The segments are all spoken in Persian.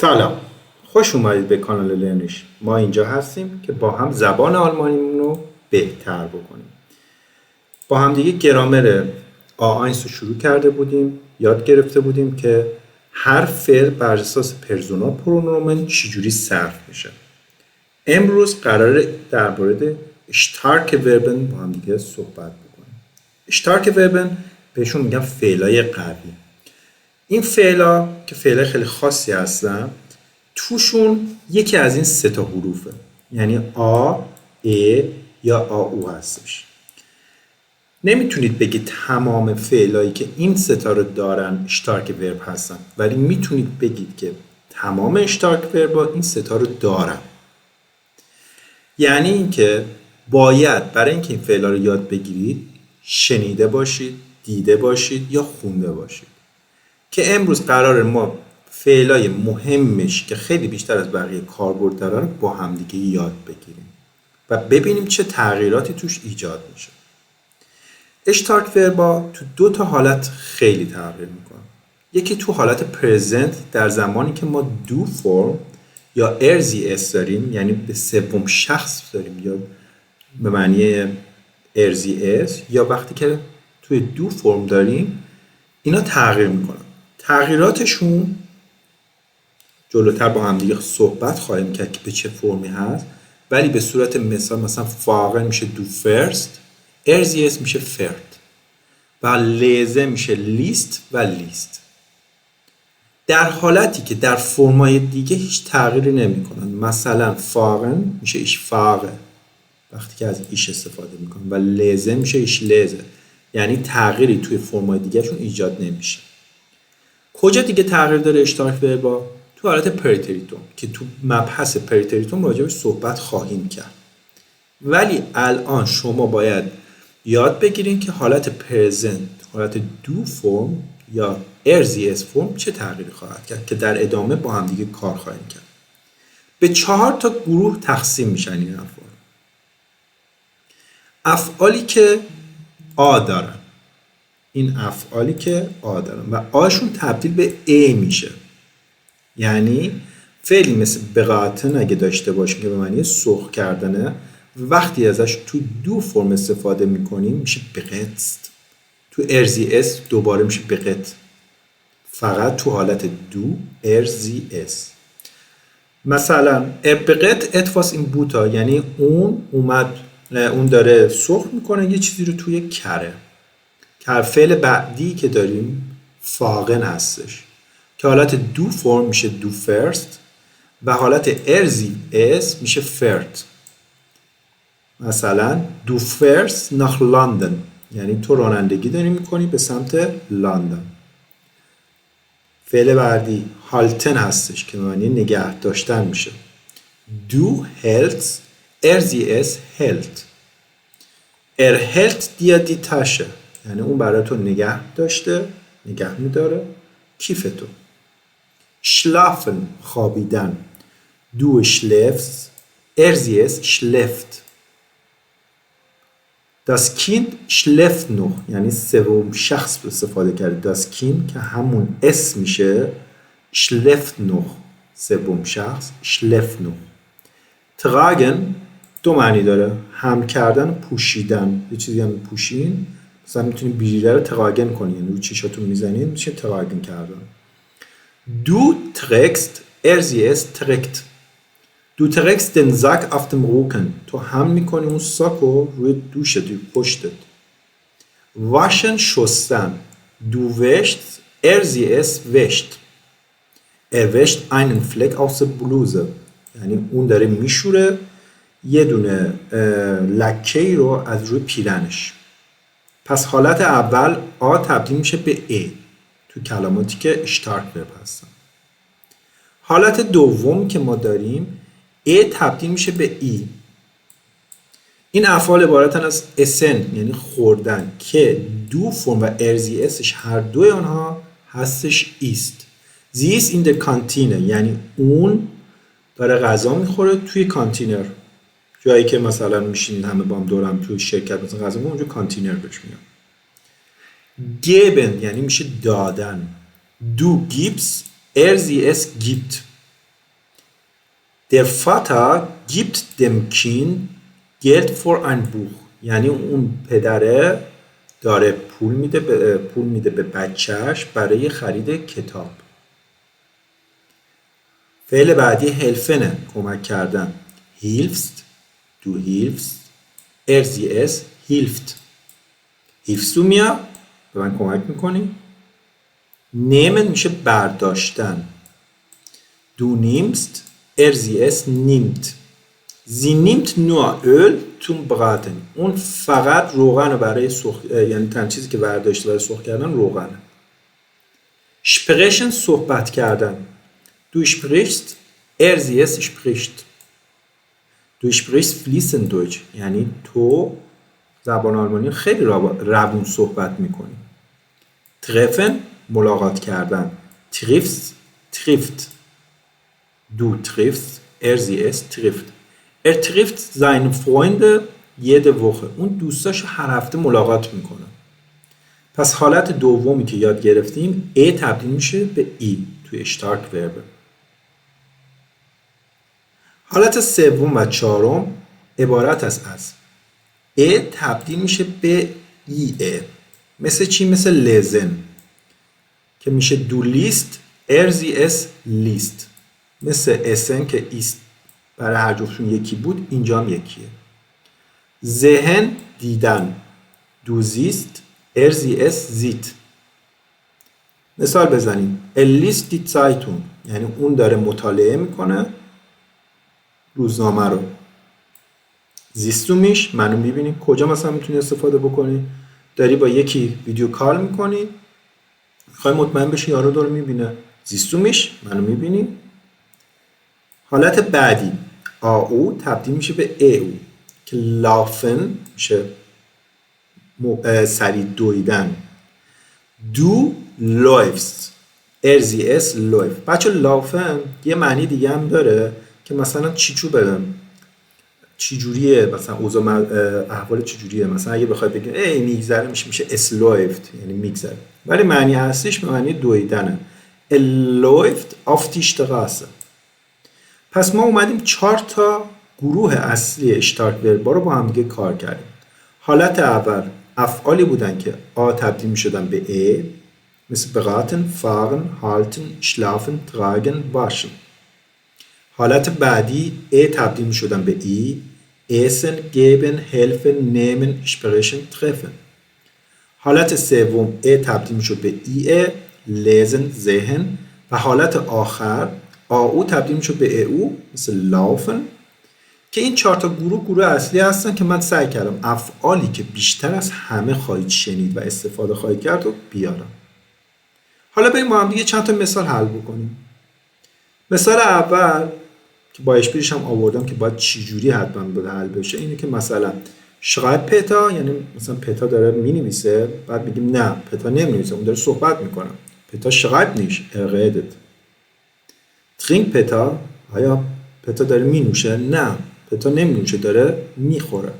سلام، خوش اومدید به کانال لرنیش. ما اینجا هستیم که با هم زبان آلمانیمون رو بهتر بکنیم. با هم دیگه گرامر آ1 رو شروع کرده بودیم، یاد گرفته بودیم که هر فعل بر اساس پرسونال پرونومن چجوری صرف میشه. امروز قراره درباره اشتارک وربن با هم دیگه صحبت بکنیم. اشتارک وربن بهشون میگن فعلای قوی. این فعلا که فعلای خیلی خاصی هستن، توشون یکی از این سه تا حروفه، یعنی آ، ا یا آ او هستش. نمیتونید بگید تمام فعلایی که این سه تا رو دارن اشتارک ورب هستن، ولی میتونید بگید که تمام اشتارک وربا این سه تا رو دارن. یعنی اینکه باید برای اینکه این فعلا رو یاد بگیرید شنیده باشید، دیده باشید یا خونده باشید. که امروز قرار ما فعلای مهمش که خیلی بیشتر از بقیه کاربرد داره رو با همدیگه یاد بگیریم و ببینیم چه تغییراتی توش ایجاد میشه. اشتارک وربا تو دو تا حالت خیلی تغییر میکنه. یکی تو حالت پرزنت در زمانی که ما دو فرم یا ارزی اس داریم، یعنی به سوم شخص داریم یا به معنی ارزی اس، یا وقتی که توی دو فرم داریم اینا تغییر میکنن. تغییراتشون جلوتر با هم دیگه صحبت خواهیم کرد که به چه فرمی هست، ولی به صورت مثال مثلا فاقن میشه دو فرست، ارزیس میشه فرد و لیزه میشه لیست و لیست. در حالتی که در فرمای دیگه هیچ تغییری نمی کنن، مثلا فاقن میشه ایش فاقه وقتی که از ایش استفاده میکنن و لیزه میشه ایش لیزه، یعنی تغییری توی فرمای دیگه شون ایجاد نمیشه. کجا دیگه تغییر داره اشتارک وربا؟ تو حالت پریتریتوم که تو مبحث پریتریتوم راجعش صحبت خواهیم کرد. ولی الان شما باید یاد بگیرین که حالت پرزنت، حالت دو فرم یا ارزی اس فرم چه تغییری خواهد کرد که در ادامه با هم دیگه کار خواهیم کرد. به 4 تا گروه تقسیم میشن این افعال. افعالی که آ دارن، این افعالی که آ دارن و آشون تبدیل به ای میشه. یعنی فعلی مثل بقاتن اگه داشته باشیم که به معنی سرخ کردنه، وقتی ازش تو دو فرم استفاده میکنیم میشه بقتست. تو ارزی اس دوباره میشه بقت، فقط تو حالت دو ارزی اس. مثلا بقت اتفاس این بوتا، یعنی اون اومد، اون داره سرخ میکنه یه چیزی رو توی کره. که فعل بعدی که داریم فاقن هستش که حالت دو فرم میشه دو فرست و حالت ارزی اس میشه فرد. مثلا دو فرست ناخ لندن، یعنی تو رانندگی داری میکنی به سمت لندن. فعل بعدی هالتن هستش که معنی نگه داشتن میشه. دو هلتس ارزی اس هلت. هلت دیا دی تاشه، یعنی اون برای تو نگه داشته، نگه میداره کیف تو. شلافن خوابیدن. دو شلفس ارزیس شلفت. das Kind schläft noch، یعنی سوم شخص استفاده کرده. das Kind که همون اس میشه schläft noch، سوم شخص schläft noch. tragen دو معنی داره، هم کردن و پوشیدن. یه چیزی هم پوشین، مثلا میتونید بیریره رو تراگن کنید، یعنی رو چشاتون میزنید میشه تراگن کردن. Du trägst ارزی اس trägt. Du trägst den Sack auf dem Rücken. تو هم میکنی اون ساک رو روی دوشت، روی پشتت. Waschen شستن. Du wäschst ارزی اس wäscht. wäscht einen Fleck aus der Bluse. یعنی اون داره میشوره یه دونه لکه‌ای رو از روی پیرنش. پس حالت اول آ تبدیل میشه به ای تو کلماتی که اشتارک ورب هستن. حالت دوم که ما داریم ای تبدیل میشه به ای. این افعال عبارتن از اسن، یعنی خوردن، که دو فرم و ارزی اسش هر دوی آنها هستش ایست. زیست این در کانتینه، یعنی اون داره غذا میخوره توی کانتینر، جایی که مثلا میشین همه با هم دورم توی شرکت مثلا غذا میخوره، اونجا کانتینر بهش میگن. گیبن یعنی میشه دادن. دو گیبس ارزی اس گیبت. Der Vater gibt dem Kind Geld für ein Buch. یعنی اون پدره داره پول میده به بچهش برای خرید کتاب. فعل بعدی هلفنه، کمک کردن. hilfst، du hilfst، sie es hilft. hilfst du mir؟ به من کمک میکنی؟ nehmen میشه برداشتن. du nimmst، sie es nimmt. sie nimmt nur Öl zum Braten. اون فقط روغن برای یعنی تنها چیزی که برداشته برای سرخ کردن روغنه. sprechen صحبت کردن. du sprichst، sie es spricht. du sprichst fließend Deutsch. یعنی تو زبان آلمانی خیلی روون صحبت میکنی. treffen ملاقات کردن. triffst، trifft. du triffst، sie es trifft. trifft seine Freunde jede Woche. اون دوستاش هر هفته ملاقات میکنه. پس حالت دومی که یاد گرفتیم ا تبدیل میشه به ای توی اشتارک ورب. حالت سوم و چهارم عبارت است از ا تبدیل میشه به ای مثل چی؟ مثل لزن که میشه دو لیست sie es لیست. مثل اسن که ایست برای هر جفتشون یکی بود، اینجا هم یکیه. ذهن دیدن. du siehst، sie es sieht. مثال بزنیم. liest die Zeitung، یعنی اون داره مطالعه میکنه روزنامه رو. siehst du mich، منو میبینی. کجا مثلا میتونی استفاده بکنی؟ داری با یکی ویدیو کال میکنی، میخوای مطمئن بشی یارو داره میبینه. siehst du mich، منو میبینی. حالت بعدی او تبدیل میشه به او که لافن میشه سریع دویدن. دو لایفست، sie es läuft. بچه لافن یه معنی دیگه هم داره که مثلا چی جوریه، مثلا اوضاع احوال چی جوریه. مثلا اگه بخوای بگی ای میگذره میشه es läuft، یعنی میگذره. ولی معنی اصلیش به معنی دویدنه. läuft auf die Straße. پس ما اومدیم 4 تا گروه اصلی اشتارک وربا رو با هم دیگه کار کردیم. حالت اول افعالی بودن که آ تبدیل می شدن به ا، مثل beraten، fahren، halten، schlafen، tragen، waschen. حالت بعدی ا تبدیل می شدن به ای، essen، geben، helfen، nehmen، sprechen، treffen. حالت سوم ا تبدیل می شد به ای، lesen، sehen. و حالت آخر او تبدیل میشه به او، مثل لافن. که این 4 تا گروه اصلی هستن که من سعی کردم افعالی که بیشتر از همه خواهید شنید و استفاده خواهید کرد رو بیارم. حالا بریم با هم دیگه چند تا مثال حل بکنیم. مثال اول که با اشپیلش هم آوردم که باید چجوری حتما باید حل بشه اینه که مثلا schreibt پتا، یعنی مثلا پتا داره مینویسه، بعد بگیم نه پتا نمینویسه، اون داره صحبت میکنه. پتا schreibt nicht، redet. trink پتا، آیا پتا داره می نوشه؟ نه پتا نمی نوشه، داره میخوره.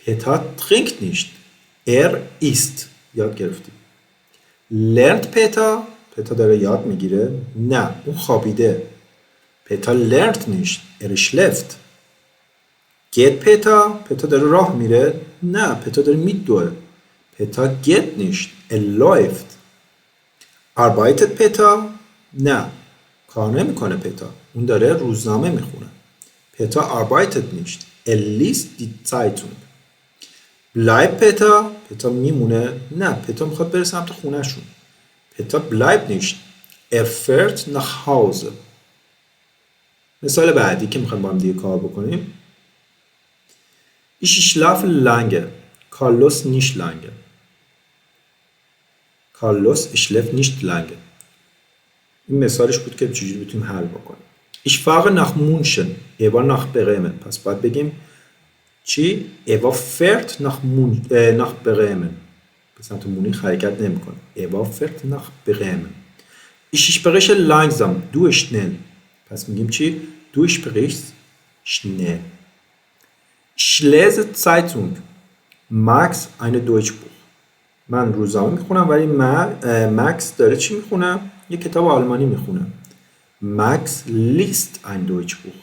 پتا trinkt nicht، isst. یاد گرفتیم. lernt پتا داره یاد میگیره؟ نه اون خوابیده. پتا lernt nicht، schläft. geht پتا داره راه میره؟ نه پتا داره میدوه. پتا geht nicht، läuft. arbeitet پتا؟ نه کار نمیکنه پتا، اون داره روزنامه میخونه. پتا arbeitet nicht، liest die Zeitung. bleibt پتا میمونه؟ نه پتا میخواد بره سمت خونه شون. پتا bleibt nicht، fährt nach Hause. مثال بعدی که میخوایم با هم دیگه کار بکنیم. ich schlafe lange، Carlos nicht lange. Carlos schläft nicht lange. این مثالش بود که چجوری بتونیم حل بکنیم. Ich fahre nach München، Eva nach Bremen. پس باید بگیم چی؟ Eva fährt nach Bremen. به سمت مونیخ حرکت نمیکنه. Eva fährt nach Bremen. Ich spreche langsam، du schnell. پس میگیم چی؟ Du sprichst schnell. Ich lese Zeitung، Max eine Deutschbuch. من روزنامه میخونم ولی مکس داره چی میخونه؟ یه کتاب آلمانی میخونه. Max liest ein Deutschbuch.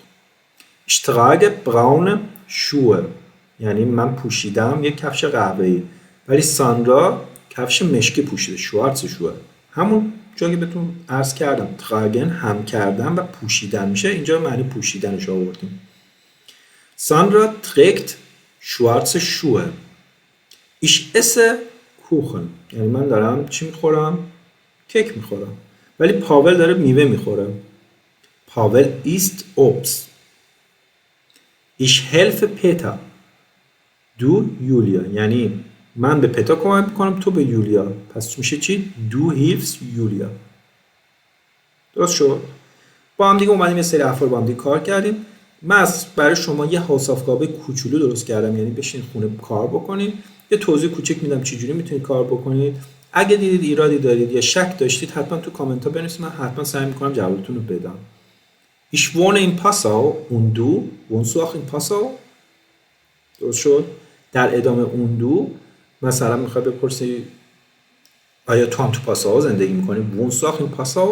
Ich trage braune Schuhe. یعنی من پوشیدم یک کفش قهوه‌ای. ولی ساندرا کفش مشکی پوشیده. شوارز شوه. همون جایی که بهتون عرض کردم تراگن هم کردن و پوشیدن میشه. اینجا معنی پوشیدنش آوردیم. ساندرا trägt schwarze Schuhe. Ich esse Kuchen. یعنی من دارم چی میخورم؟ کیک میخورم. ولی پاول داره میوه میخوره. پاول isst Obst. Ich helfe Peter. Du Julia. یعنی من به پتا کمک میکنم تو به یولیا. پس میشه چی؟ Du hilfst Julia. درست شد؟ با هم دیگه اومدیم یه سری افعال با هم دیگه کار کردیم. من برای شما یه حسابگاه کوچولو درست کردم، یعنی بشین خونه کار بکنید. یه توضیح کوچیک میدم چجوری میتونید کار بکنید. اگه دیدید ایرادی دارید یا شک داشتید حتما تو کامنت ها بنویسید، من حتما سعی میکنم جوابتون رو بدم. Ich wohne in Passau und du wohnst du auch in Passau؟ درست شد؟ در ادامه اون مثلا میخوای بپرسی آیا تو هم تو پاساو زندگی میکنی؟ wohnst du auch in Passau؟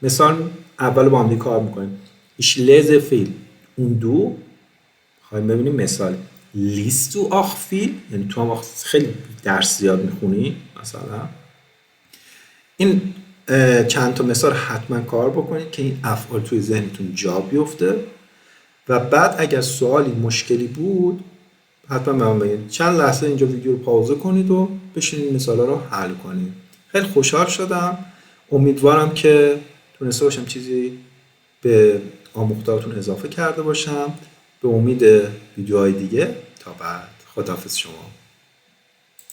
مثال اول با هم دیگه کار میکنیم. Ich lese viel und du؟ خواهیم ببینیم مثال liest du auch viel؟ یعنی تو هم خیلی درس زیاد میخونی مثلا. این چند تا مثال حتما کار بکنید که این افعال توی ذهنتون جا بیفته و بعد اگر سوالی مشکلی بود حتما به من بگید. چند لحظه اینجا ویدیو رو پاوزه کنید و بشینید این مثالا رو حل کنید. خیلی خوشحال شدم. امیدوارم که تونسته باشم چیزی به آموختهاتون اضافه کرده باشم. به امید ویدیوهای دیگه. تا بعد. خداحافظ شما.